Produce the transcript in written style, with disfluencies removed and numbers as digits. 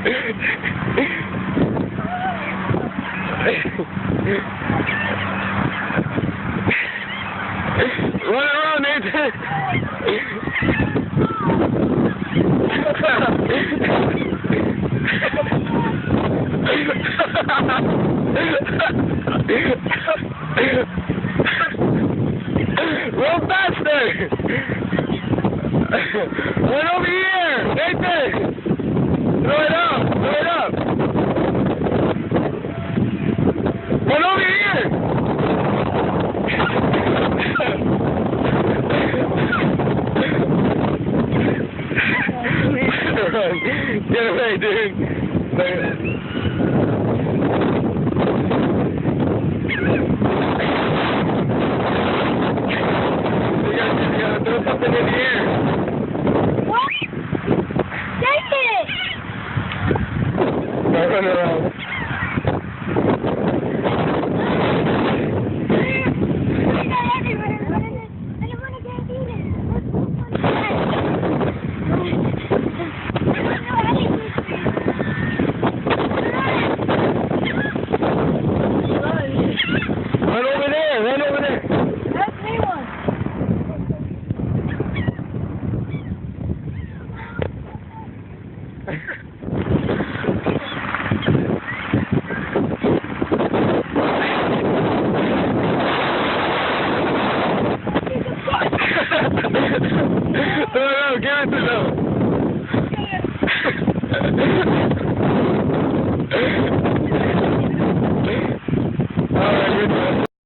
Run around, Nathan. Run faster. Run over here, Nathan. Throw it up. Throw it up. Run over here. Get away, dude. You gotta throw something in the air.